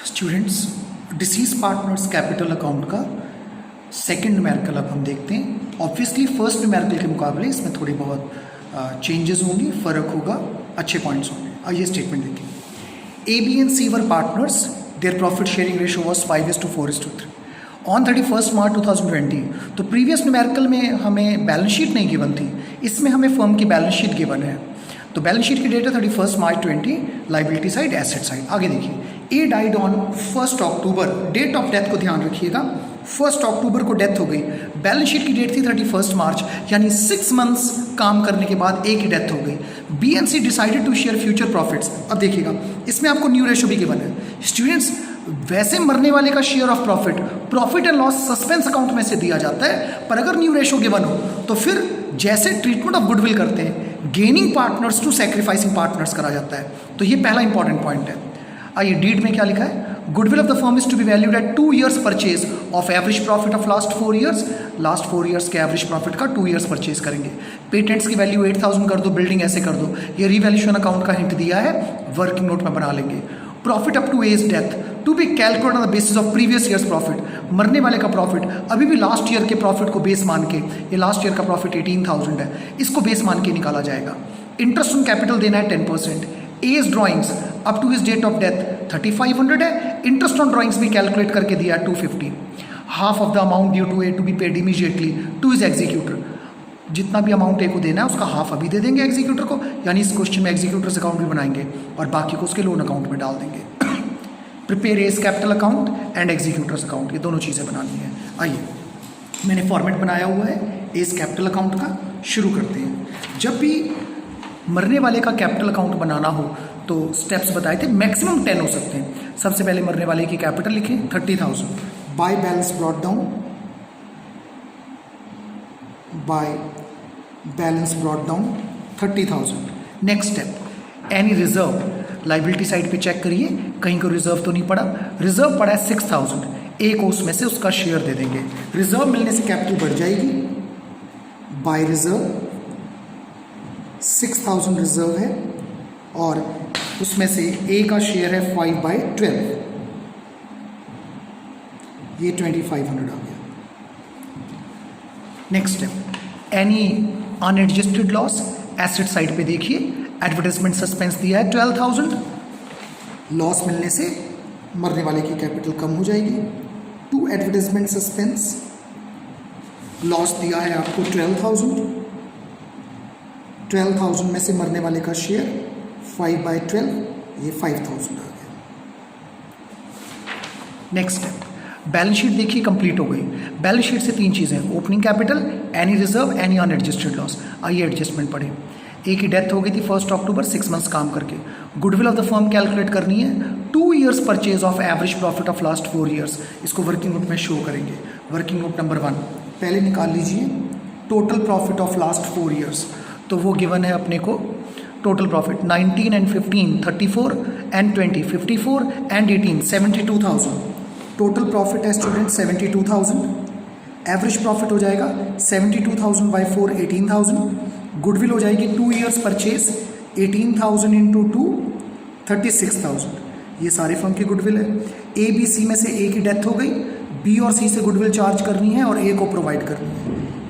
Students, disease partners capital account का second numerical अब हम देखते हैं। ऑब्वियसली फर्स्ट न्यूमेरिकल के मुकाबले इसमें थोड़ी बहुत चेंजेस होंगी, फ़र्क होगा, अच्छे पॉइंट्स होंगे। आइए स्टेटमेंट देखिए। A B and C were partners, their profit sharing ratio was 5:4:3 on 31 March 2020। तो प्रीवियस न्यूमेरिकल में हमें बैलेंस शीट नहीं गिवन थी, इसमें हमें फर्म की बैलेंस शीट गिवन है। तो बैलेंस शीट की डेट है 31 March 20, liability side, asset side. आगे देखिए, A died on 1 October, date of death को ध्यान रखिएगा, 1 अक्टूबर को डेथ हो गई। बैलेंस शीट की डेट थी 31 मार्च, यानी 6 मंथ्स काम करने के बाद ए की डेथ हो गई। B and C decided to share future profits. अब देखिएगा, इसमें आपको न्यू रेशो भी गिवन है। स्टूडेंट्स, वैसे मरने वाले का share of profit and loss suspense account में से दिया जाता है, पर अगर न्यू रेशो गिवन हो तो फिर जैसे ट्रीटमेंट ऑफ गुडविल करते हैं, gaining partners to sacrificing partners करा जाता है। तो ये पहला इंपॉर्टेंट पॉइंट है। आइए, डीड में क्या लिखा है? Goodwill of the firm is to be valued at 2 years purchase of average profit of last 4 years। Last 4 years के एवरेज प्रॉफिट का 2 years परचेज करेंगे। पेटेंट्स की वैल्यू 8,000 कर दो, बिल्डिंग ऐसे कर दो। ये रिवैल्यूएशन अकाउंट का हिंट दिया है, वर्किंग नोट में बना लेंगे। Profit up to as death to be calculate on the basis of previous years profit. मरने वाले का प्रॉफिट अभी भी लास्ट ईयर के प्रॉफिट को बेस मान के, ये लास्ट ईयर का प्रॉफिट 18,000 है, इसको बेस मान के निकाला जाएगा। इंटरेस्ट ऑन कैपिटल देना है 10%। As drawings up to his date of death 3,500 है। इंटरेस्ट ऑन ड्राइंग्स भी कैलकुलेट करके दिया है 250। Half of the amount due to A to be paid immediately to his executor. जितना भी अमाउंट ए को देना है उसका हाफ अभी दे देंगे एग्जीक्यूटर को, यानी इस क्वेश्चन में एग्जीक्यूटर्स अकाउंट भी बनाएंगे और बाकी को उसके लोन अकाउंट में डाल देंगे। Prepare as capital account and executors account, ये दोनों चीज़ें बनानी है। आइए, मैंने फॉर्मेट बनाया हुआ है एज कैपिटल अकाउंट का। शुरू करते हैं। जब भी मरने वाले का कैपिटल अकाउंट बनाना हो तो स्टेप्स बताए थे, मैक्सिमम 10 हो सकते हैं। सबसे पहले मरने वाले की कैपिटल लिखें 30,000, by balance brought down, by balance brought down 30,000। Next step, any reserve, liability side पे चेक करिए कहीं को रिजर्व तो नहीं पड़ा। रिजर्व पड़ा है 6,000, ए को उसमें से उसका शेयर दे देंगे। रिजर्व मिलने से कैपिटल बढ़ जाएगी। बाय रिजर्व 6,000 रिजर्व है और उसमें से ए का शेयर है 5/12, ये 2,500 आ गया। Next step, any unadjusted loss, asset side पे देखिए, एडवर्टाइजमेंट सस्पेंस दिया है 12,000, लॉस मिलने से मरने वाले की कैपिटल कम हो जाएगी। टू एडवर्टाइजमेंट सस्पेंस, लॉस दिया है आपको 12,000 में से मरने वाले का शेयर 5/12, ये 5,000 आ गया। नेक्स्ट स्टेप, बैलेंस शीट देखिए कंप्लीट हो गई। बैलेंस शीट से 3 चीज़ें, opening capital, any reserve, any unadjusted loss. आइए एडजस्टमेंट पढ़े। ए की डेथ हो गई थी 1 अक्टूबर, 6 मंथ्स काम करके। Goodwill of the firm calculate करनी है, 2 years purchase of average profit of last 4 years। इसको वर्किंग नोट में शो करेंगे। वर्किंग नोट नंबर 1 पहले निकाल लीजिए, total profit of last 4 years। तो वो गिवन है अपने को total profit 19 and 15 34 and 20 54 and 18 72,000। Total profit है स्टूडेंट 72,000। एवरेज प्रॉफिट हो जाएगा 72,000/4 18,000। गुडविल हो जाएगी 2 years परचेज 18,000 × 2 36,000। ये सारे फर्म की गुडविल है। ए बी सी में से ए की डेथ हो गई, बी और सी से गुडविल चार्ज करनी है और ए को प्रोवाइड करनी है।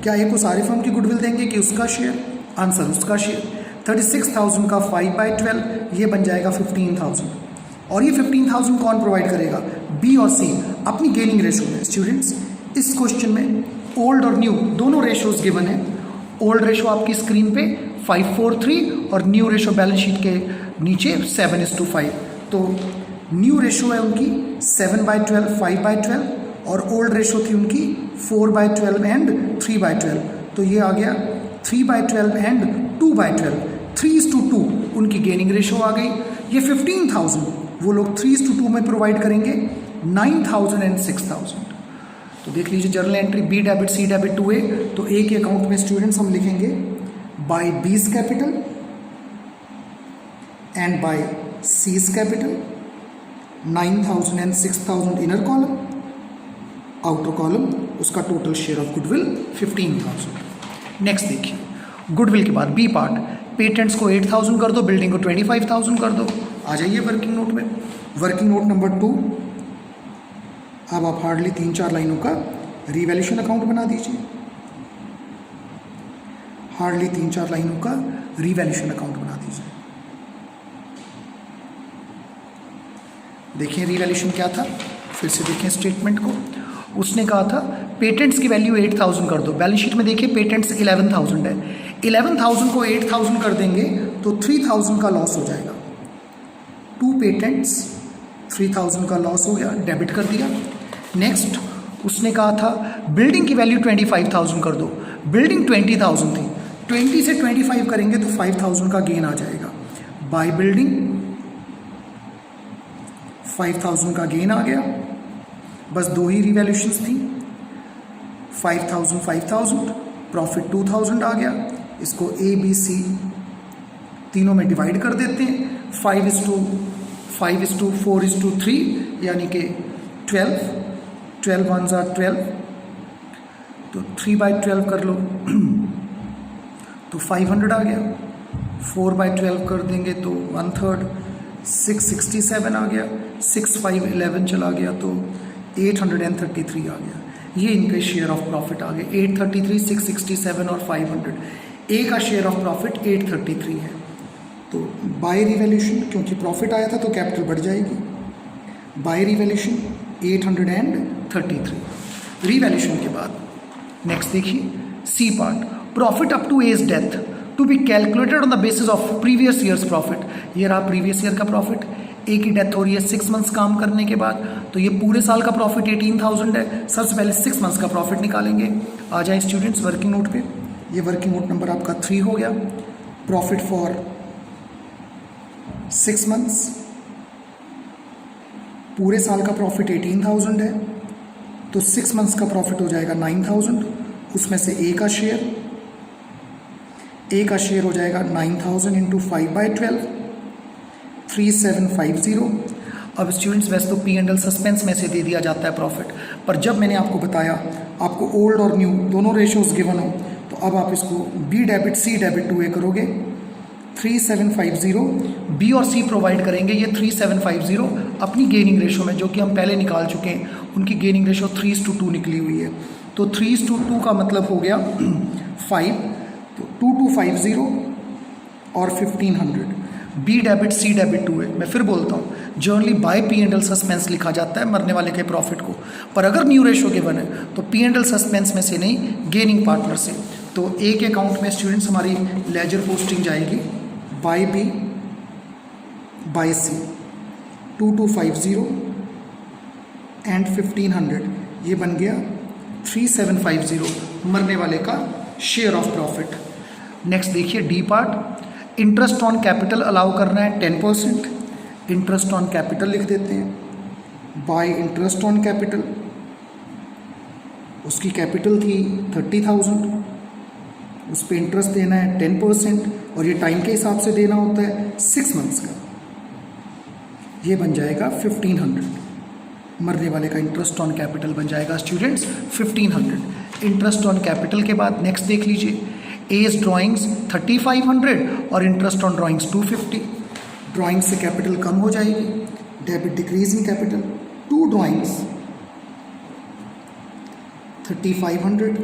क्या ए को सारे फर्म की गुडविल देंगे कि उसका शेयर? आंसर उसका शेयर। 36,000 का 5/12, ये बन जाएगा 15,000। और ये 15,000 कौन प्रोवाइड करेगा? बी और सी अपनी गेनिंग रेशो में। स्टूडेंट्स, इस क्वेश्चन में ओल्ड और न्यू दोनों रेशोज गिवन है। ओल्ड रेशो आपकी स्क्रीन पे 5:4:3 और न्यू रेशो बैलेंस शीट के नीचे 7:5। तो न्यू रेशो है उनकी 7/12 5/12 और ओल्ड रेशो थी उनकी 4/12 एंड 3/12। तो ये आ गया 3/12 एंड 2/12, 3:2 उनकी गेनिंग रेशो आ गई। ये 15,000 वो लोग 3:2 में प्रोवाइड करेंगे, 9,000 एंड 6,000। तो देख लीजिए journal entry, B debit C debit to A. तो ए के अकाउंट में स्टूडेंट्स हम लिखेंगे by B's capital and by C's capital, 9,000 and 6,000 inner column, outer column उसका total share of goodwill 15,000। Next देखिए, गुडविल के बाद बी पार्ट, पेटेंट्स को 8,000 कर दो, बिल्डिंग को 25,000 कर दो। आ जाइए वर्किंग नोट में। वर्किंग नोट नंबर 2, अब आप हार्डली 3-4 लाइनों का रीवैल्यूएशन अकाउंट बना दीजिए। हार्डली 3-4 लाइनों का रीवैल्यूएशन अकाउंट बना दीजिए। देखिए रीवैल्यूएशन क्या था, फिर से देखें स्टेटमेंट को। उसने कहा था पेटेंट्स की वैल्यू 8,000 कर दो। बैलेंस शीट में देखिए पेटेंट्स 11,000 है। 11,000 को 8,000 कर देंगे तो 3,000 का लॉस हो जाएगा। 2 पेटेंट्स 3,000 का लॉस हो गया, डेबिट कर दिया। नेक्स्ट उसने कहा था बिल्डिंग की वैल्यू 25,000 कर दो। बिल्डिंग 20,000 थी, 20 से 25 करेंगे तो 5,000 का गेन आ जाएगा। बाय बिल्डिंग 5,000 का गेन आ गया। बस 2 ही रिवैल्यूशंस थी, 5,000 5,000, प्रॉफिट 2,000 आ गया। इसको A B C तीनों में डिवाइड कर देते हैं। 5:4:3 यानी कि 12 1s are 12, तो 3/12 कर लो तो 500 आ गया। 4/12 कर देंगे तो 1/3, 667 आ गया। 6 5 11 चला गया तो 833 आ गया। ये इनके शेयर ऑफ प्रॉफिट आ गए 833, 667 और 500। ए का शेयर ऑफ प्रॉफिट 833 है। तो बाय रिवैल्यूएशन, क्योंकि प्रॉफिट आया था तो कैपिटल बढ़ जाएगी। Bye revaluation 833। रिवैल्यूएशन के बाद नेक्स्ट देखिए C part, profit up to as death to be calculated on the basis of previous years profit. ये रहा प्रीवियस ईयर का प्रॉफिट। ए की डेथ हो रही है 6 मंथ्स काम करने के बाद, तो ये पूरे साल का प्रॉफिट 18,000 है। सबसे पहले 6 मंथ्स का प्रॉफिट निकालेंगे। आ जाए स्टूडेंट्स वर्किंग नोट पे। ये वर्किंग नोट नंबर आपका 3 हो गया। प्रॉफिट फॉर 6 मंथ्स, पूरे साल का प्रॉफिट 18,000 है, तो 6 मंथ्स का प्रॉफिट हो जाएगा 9,000। उसमें से ए का शेयर हो जाएगा 9,000 इंटू 5/12, 3750। अब स्टूडेंट्स वैसे तो P&L सस्पेंस में से दे दिया जाता है प्रॉफिट, पर जब मैंने आपको बताया आपको ओल्ड और न्यू दोनों रेशोज गिवन हो, तो अब आप इसको B debit C debit to A करोगे। 3750 B और C प्रोवाइड करेंगे। ये 3750 अपनी गेनिंग रेशो में, जो कि हम पहले निकाल चुके हैं, उनकी गेनिंग रेशो 3:2 निकली हुई है। तो 3:2 का मतलब हो गया 5, तो 2250 और 1500। B डेबिट C डेबिट 2 है। मैं फिर बोलता हूँ जनरली बाय P&L सस्पेंस लिखा जाता है मरने वाले के प्रॉफिट को, पर अगर न्यू रेशो गिवन है तो P&L सस्पेंस में से नहीं, गेनिंग पार्टनर से। तो A के अकाउंट में स्टूडेंट्स हमारी लेजर पोस्टिंग जाएगी by B by C 2250 and 1500। ये बन गया 3750 मरने वाले का शेयर ऑफ प्रॉफिट। नेक्स्ट देखिए D part, interest on capital allow करना है 10%। इंटरेस्ट ऑन कैपिटल लिख देते हैं। बाय इंटरेस्ट ऑन कैपिटल, उसकी कैपिटल थी 30,000, उस पर इंटरेस्ट देना है 10%, और ये टाइम के हिसाब से देना होता है 6 मंथ्स का। ये बन जाएगा 1500। मरने वाले का इंटरेस्ट ऑन कैपिटल बन जाएगा स्टूडेंट्स 1500। इंटरेस्ट ऑन कैपिटल के बाद नेक्स्ट देख लीजिए, एज ड्राइंग्स 3500 और इंटरेस्ट ऑन ड्राइंग्स 250। ड्राइंग से कैपिटल कम हो जाएगी, debit decrease in capital. 2 drawings 3500,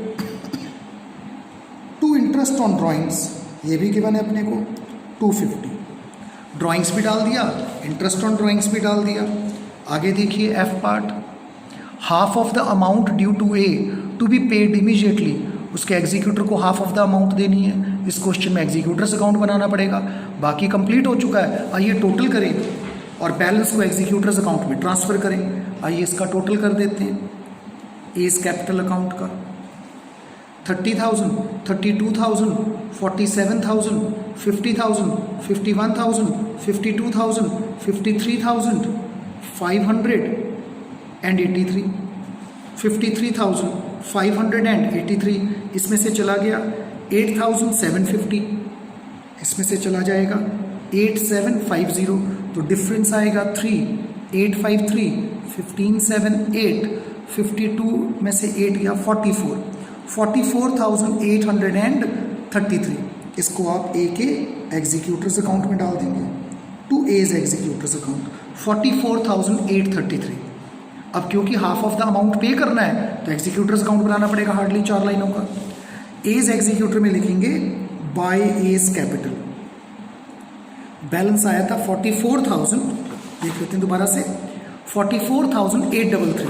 2 interest on drawings, ये भी गिवन है अपने को 250। ड्राइंग्स भी डाल दिया, इंटरेस्ट ऑन ड्राइंग्स भी डाल दिया। आगे देखिए F part, half of the amount due to A to be paid immediately. उसके एग्जीक्यूटर को हाफ ऑफ द अमाउंट देनी है। इस क्वेश्चन में एग्जीक्यूटर्स अकाउंट बनाना पड़ेगा, बाकी कंप्लीट हो चुका है। आइए टोटल करें और बैलेंस को एग्जीक्यूटर्स अकाउंट में ट्रांसफ़र करें। आइए इसका टोटल कर देते हैं। एज कैपिटल अकाउंट का 30,000, 32,000, 47,000, 50,000, 51,000, 52,000, 53,000, 500 एंड 83, 53,583। इसमें से चला गया 8,750, इसमें से चला जाएगा 8,750, तो डिफरेंस आएगा 3, 853, 15,708, 52 में से 8 गया 44, 44,833। इसको आप ए के एग्जीक्यूटर्स अकाउंट में डाल देंगे, टू एज एग्जीक्यूटर्स अकाउंट 44,833। अब क्योंकि हाफ ऑफ द अमाउंट पे करना है तो एग्जीक्यूटर्स अकाउंट बनाना पड़ेगा, हार्डली 4 लाइनों का। एज एग्जीक्यूटर में लिखेंगे बाय एज कैपिटल। बैलेंस आया था 44,000, देख लेते हैं दोबारा से, 44,833।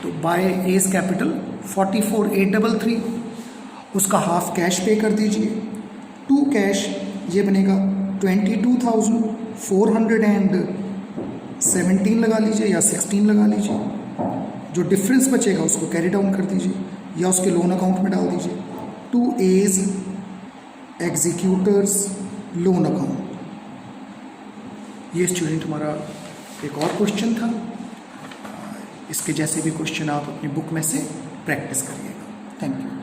तो बाय एज कैपिटल 44,833, उसका हाफ कैश पे कर दीजिए। टू कैश ये बनेगा 22,417 लगा लीजिए या 16 लगा लीजिए। जो डिफरेंस बचेगा उसको कैरी डाउन कर दीजिए या उसके लोन अकाउंट में डाल दीजिए। To as executors loan account. ये स्टूडेंट हमारा एक और क्वेश्चन था। इसके जैसे भी क्वेश्चन आप अपनी बुक में से प्रैक्टिस करिएगा। Thank you.